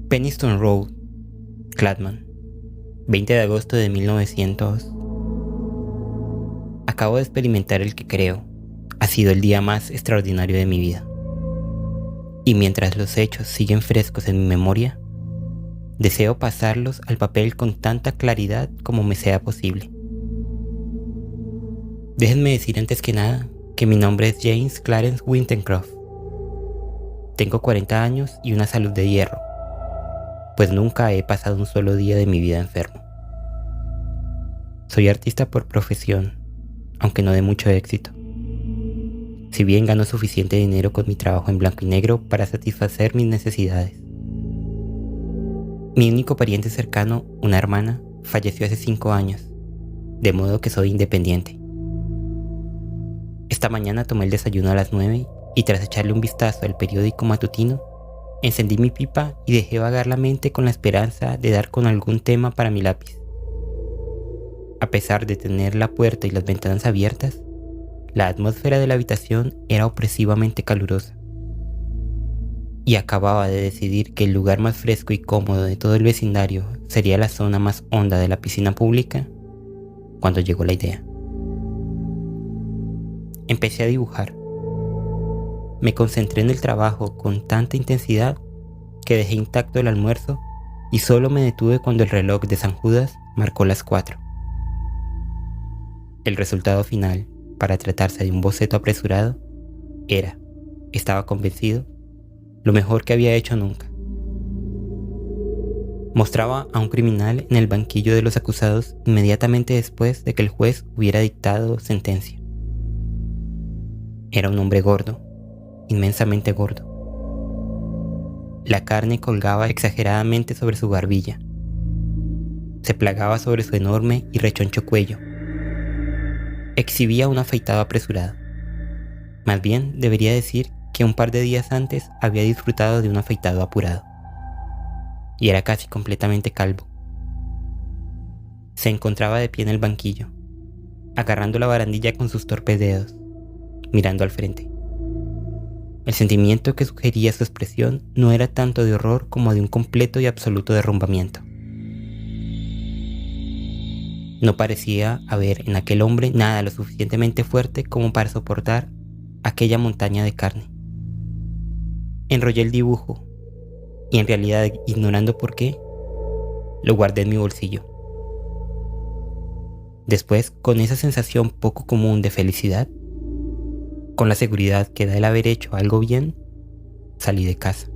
Penistone Road, Clapham, 20 de agosto de 1900. Acabo de experimentar el que creo ha sido el día más extraordinario de mi vida. Y mientras los hechos siguen frescos en mi memoria, deseo pasarlos al papel con tanta claridad como me sea posible. Déjenme decir antes que nada que mi nombre es James Clarence Wintencroft. Tengo 40 años y una salud de hierro, pues nunca he pasado un solo día de mi vida enfermo. Soy artista por profesión, aunque no de mucho éxito. Si bien gano suficiente dinero con mi trabajo en blanco y negro para satisfacer mis necesidades. Mi único pariente cercano, una hermana, falleció hace 5 años, de modo que soy independiente. Esta mañana tomé el desayuno a las 9 y tras echarle un vistazo al periódico matutino, encendí mi pipa y dejé vagar la mente con la esperanza de dar con algún tema para mi lápiz. A pesar de tener la puerta y las ventanas abiertas, la atmósfera de la habitación era opresivamente calurosa. Y acababa de decidir que el lugar más fresco y cómodo de todo el vecindario sería la zona más honda de la piscina pública, cuando llegó la idea. Empecé a dibujar. Me concentré en el trabajo con tanta intensidad que dejé intacto el almuerzo y solo me detuve cuando el reloj de San Judas marcó las 4. El resultado final, para tratarse de un boceto apresurado, estaba convencido, lo mejor que había hecho nunca. Mostraba a un criminal en el banquillo de los acusados inmediatamente después de que el juez hubiera dictado sentencia. Era un hombre gordo, inmensamente gordo. La carne colgaba exageradamente sobre su barbilla. Se plagaba sobre su enorme y rechoncho cuello. Exhibía un afeitado apresurado. Más bien, debería decir que un par de días antes había disfrutado de un afeitado apurado. Y era casi completamente calvo. Se encontraba de pie en el banquillo, agarrando la barandilla con sus torpes dedos, mirando al frente. El sentimiento que sugería su expresión no era tanto de horror como de un completo y absoluto derrumbamiento. No parecía haber en aquel hombre nada lo suficientemente fuerte como para soportar aquella montaña de carne. Enrollé el dibujo y en realidad, ignorando por qué, lo guardé en mi bolsillo. Después, con esa sensación poco común de felicidad, con la seguridad que da el haber hecho algo bien, salí de casa.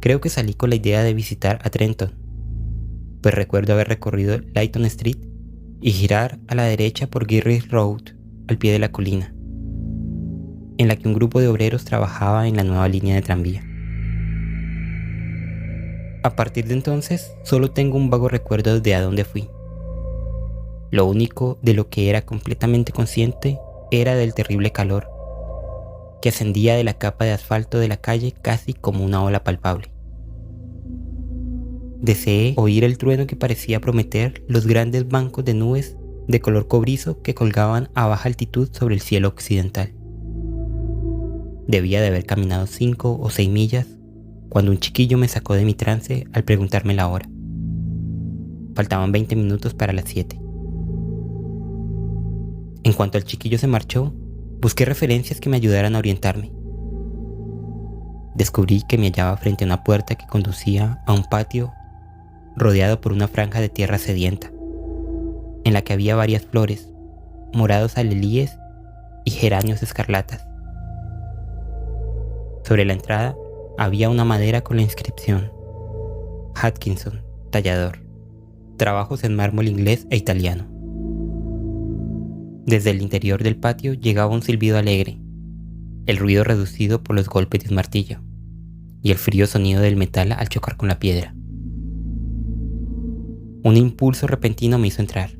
Creo que salí con la idea de visitar a Trenton, pues recuerdo haber recorrido Layton Street y girar a la derecha por Girrick Road al pie de la colina, en la que un grupo de obreros trabajaba en la nueva línea de tranvía. A partir de entonces, solo tengo un vago recuerdo de a dónde fui. Lo único de lo que era completamente consciente era del terrible calor, que ascendía de la capa de asfalto de la calle casi como una ola palpable. Deseé oír el trueno que parecía prometer los grandes bancos de nubes de color cobrizo que colgaban a baja altitud sobre el cielo occidental. Debía de haber caminado 5 o 6 millas cuando un chiquillo me sacó de mi trance al preguntarme la hora. Faltaban 20 minutos para las 7. En cuanto el chiquillo se marchó, busqué referencias que me ayudaran a orientarme. Descubrí que me hallaba frente a una puerta que conducía a un patio rodeado por una franja de tierra sedienta, en la que había varias flores, morados alelíes y geranios escarlatas. Sobre la entrada había una madera con la inscripción: Atkinson, tallador, trabajos en mármol inglés e italiano. Desde el interior del patio llegaba un silbido alegre, el ruido reducido por los golpes de un martillo y el frío sonido del metal al chocar con la piedra. Un impulso repentino me hizo entrar.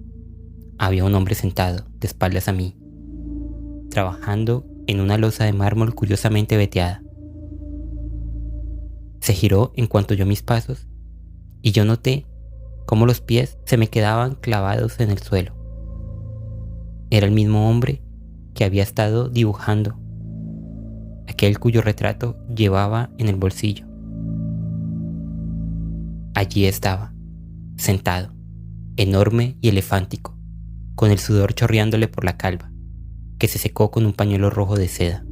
Había un hombre sentado, de espaldas a mí, trabajando en una losa de mármol curiosamente veteada. Se giró en cuanto oyó mis pasos y yo noté cómo los pies se me quedaban clavados en el suelo. Era el mismo hombre que había estado dibujando, aquel cuyo retrato llevaba en el bolsillo. Allí estaba, sentado, enorme y elefántico, con el sudor chorreándole por la calva, que se secó con un pañuelo rojo de seda.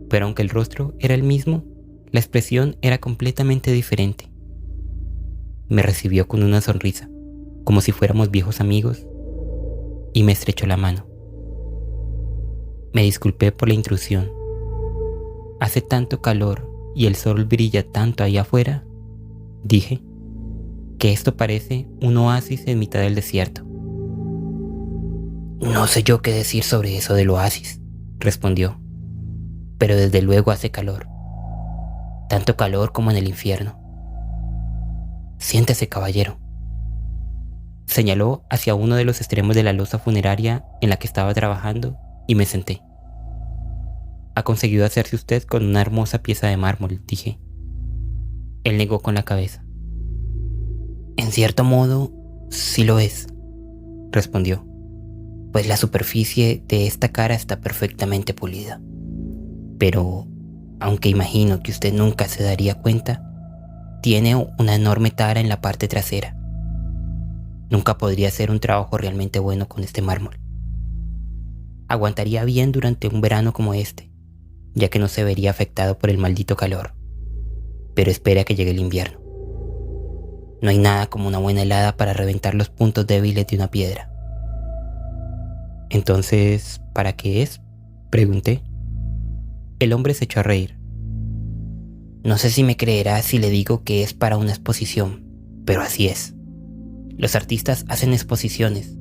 Pero aunque el rostro era el mismo, la expresión era completamente diferente. Me recibió con una sonrisa, como si fuéramos viejos amigos, y me estrechó la mano. Me disculpé por la intrusión. Hace tanto calor y el sol brilla tanto ahí afuera, dije, que esto parece un oasis en mitad del desierto. No sé yo qué decir sobre eso del oasis, respondió, pero desde luego hace calor, tanto calor como en el infierno. Siéntese, caballero. Señaló hacia uno de los extremos de la losa funeraria en la que estaba trabajando y me senté. Ha conseguido hacerse usted con una hermosa pieza de mármol, dije. Él negó con la cabeza. En cierto modo, sí lo es, respondió, pues la superficie de esta cara está perfectamente pulida. Pero, aunque imagino que usted nunca se daría cuenta, tiene una enorme tara en la parte trasera. Nunca podría hacer un trabajo realmente bueno con este mármol. Aguantaría bien durante un verano como este, ya que no se vería afectado por el maldito calor. Pero espere a que llegue el invierno. No hay nada como una buena helada para reventar los puntos débiles de una piedra. Entonces, ¿para qué es?, pregunté. El hombre se echó a reír. No sé si me creerá si le digo que es para una exposición, pero así es. Los artistas hacen exposiciones,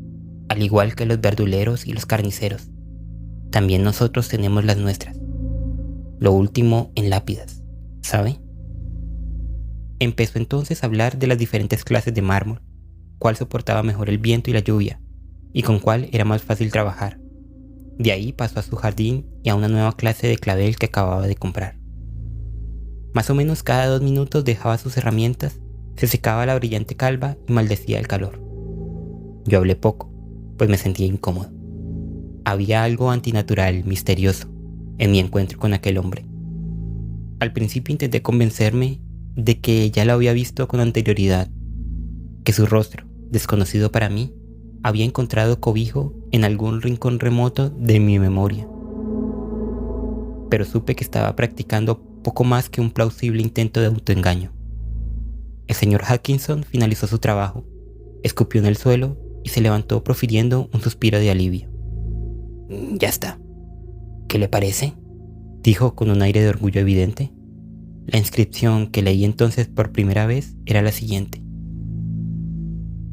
al igual que los verduleros y los carniceros. También nosotros tenemos las nuestras. Lo último en lápidas, ¿sabe? Empezó entonces a hablar de las diferentes clases de mármol, cuál soportaba mejor el viento y la lluvia, y con cuál era más fácil trabajar. De ahí pasó a su jardín y a una nueva clase de clavel que acababa de comprar. Más o menos cada 2 minutos dejaba sus herramientas, se secaba la brillante calva y maldecía el calor. Yo hablé poco, pues me sentía incómodo. Había algo antinatural, misterioso, en mi encuentro con aquel hombre. Al principio intenté convencerme de que ya lo había visto con anterioridad, que su rostro, desconocido para mí, había encontrado cobijo en algún rincón remoto de mi memoria. Pero supe que estaba practicando poco más que un plausible intento de autoengaño. El señor Hutchinson finalizó su trabajo, escupió en el suelo y se levantó profiriendo un suspiro de alivio. Ya está. ¿Qué le parece?, dijo con un aire de orgullo evidente. La inscripción que leí entonces por primera vez era la siguiente: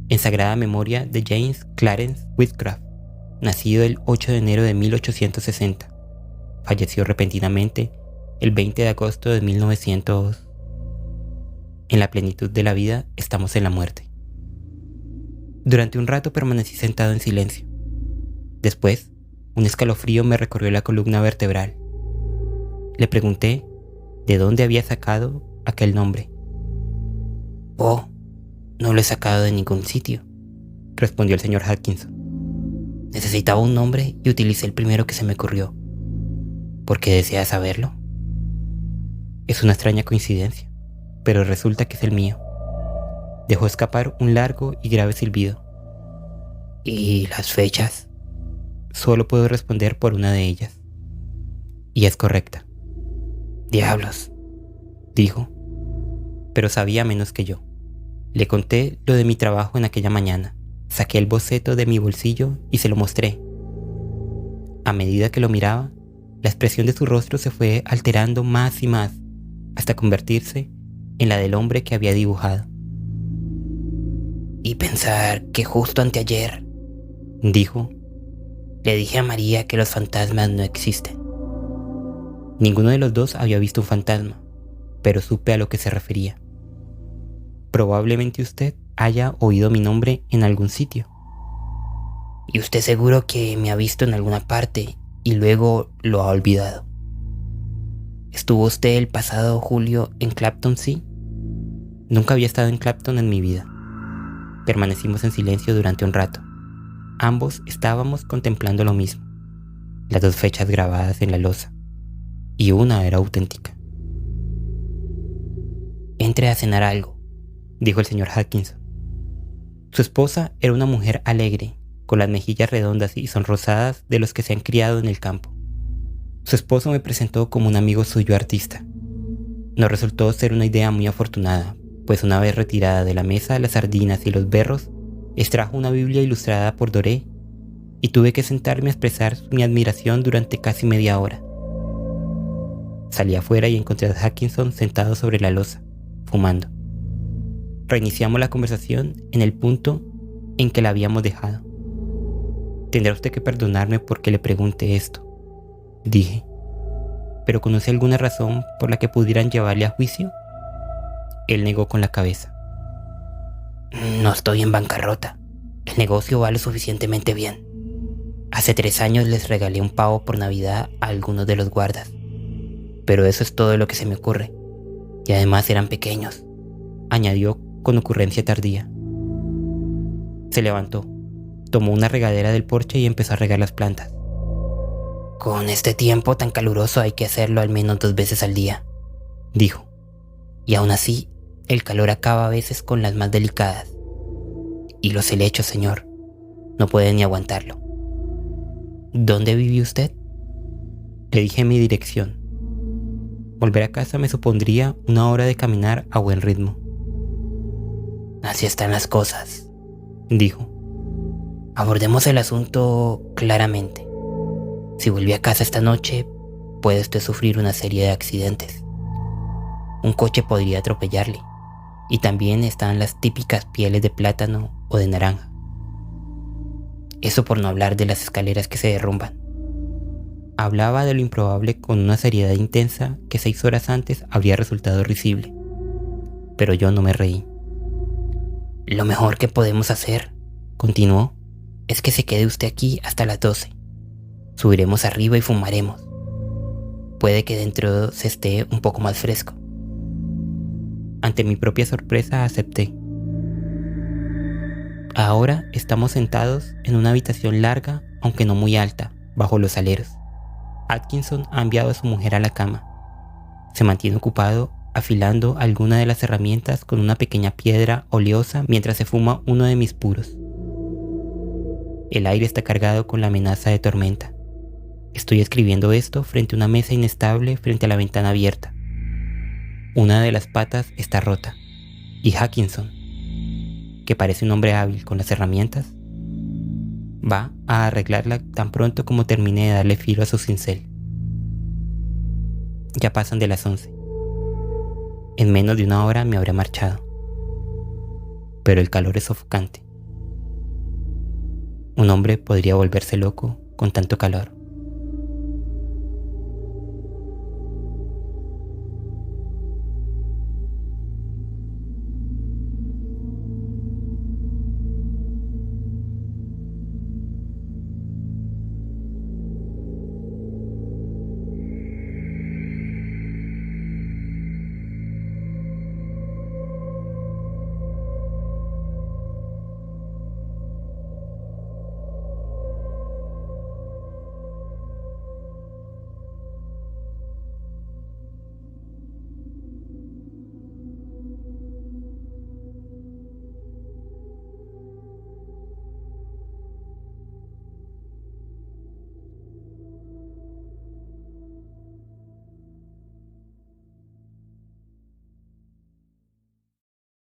en sagrada memoria de James Clarence Whitcroft, nacido el 8 de enero de 1860. Falleció repentinamente el 20 de agosto de 1900. En la plenitud de la vida estamos en la muerte. Durante un rato permanecí sentado en silencio. Después, un escalofrío me recorrió la columna vertebral. Le pregunté de dónde había sacado aquel nombre. Oh, no lo he sacado de ningún sitio, respondió el señor Hutchinson. Necesitaba un nombre y utilicé el primero que se me ocurrió. ¿Por qué desea saberlo? Es una extraña coincidencia, pero resulta que es el mío. Dejó escapar un largo y grave silbido. ¿Y las fechas? Solo puedo responder por una de ellas. Y es correcta. Diablos, dijo, pero sabía menos que yo. Le conté lo de mi trabajo en aquella mañana. Saqué el boceto de mi bolsillo y se lo mostré. A medida que lo miraba, la expresión de su rostro se fue alterando más y más, hasta convertirse en la del hombre que había dibujado. Y pensar que justo anteayer, dijo, le dije a María que los fantasmas no existen. Ninguno de los dos había visto un fantasma, pero supe a lo que se refería. Probablemente usted haya oído mi nombre en algún sitio. ¿Y usted seguro que me ha visto en alguna parte y luego lo ha olvidado? ¿Estuvo usted el pasado julio en Clapton, sí? Nunca había estado en Clapton en mi vida. Permanecimos en silencio durante un rato. Ambos estábamos contemplando lo mismo, las dos fechas grabadas en la losa, y una era auténtica. Entre a cenar algo, dijo el señor Atkinson. Su esposa era una mujer alegre, con las mejillas redondas y sonrosadas de los que se han criado en el campo. Su esposo me presentó como un amigo suyo artista. Nos resultó ser una idea muy afortunada, pues una vez retirada de la mesa las sardinas y los berros, extrajo una Biblia ilustrada por Doré y tuve que sentarme a expresar mi admiración durante casi media hora. Salí afuera y encontré a Atkinson sentado sobre la loza, fumando. Reiniciamos la conversación en el punto en que la habíamos dejado. Tendrá usted que perdonarme porque le pregunte esto, dije. ¿Pero conoce alguna razón por la que pudieran llevarle a juicio? Él negó con la cabeza. No estoy en bancarrota. El negocio va lo suficientemente bien. Hace 3 años les regalé un pavo por Navidad a algunos de los guardas. Pero eso es todo lo que se me ocurre. Y además eran pequeños, añadió con ocurrencia tardía. Se levantó, tomó una regadera del porche y empezó a regar las plantas. Con este tiempo tan caluroso hay que hacerlo al menos 2 veces al día, dijo. Y aún así, el calor acaba a veces con las más delicadas. Y los helechos, señor, no puede ni aguantarlo. ¿Dónde vive usted? Le dije mi dirección. Volver a casa me supondría 1 hora de caminar a buen ritmo. Así están las cosas, dijo. Abordemos el asunto claramente. Si vuelve a casa esta noche, puede usted sufrir una serie de accidentes. Un coche podría atropellarle, y también están las típicas pieles de plátano o de naranja. Eso por no hablar de las escaleras que se derrumban. Hablaba de lo improbable con una seriedad intensa que 6 horas antes habría resultado risible. Pero yo no me reí. Lo mejor que podemos hacer, continuó, es que se quede usted aquí hasta las 12. Subiremos arriba y fumaremos. Puede que dentro se esté un poco más fresco. Ante mi propia sorpresa acepté. Ahora estamos sentados en una habitación larga, aunque no muy alta, bajo los aleros. Atkinson ha enviado a su mujer a la cama. Se mantiene ocupado afilando alguna de las herramientas con una pequeña piedra oleosa mientras se fuma uno de mis puros. El aire está cargado con la amenaza de tormenta. Estoy escribiendo esto frente a una mesa inestable frente a la ventana abierta. Una de las patas está rota, y Atkinson, que parece un hombre hábil con las herramientas, va a arreglarla tan pronto como termine de darle filo a su cincel. Ya pasan de las 11. En menos de 1 hora me habré marchado. Pero el calor es sofocante. Un hombre podría volverse loco con tanto calor.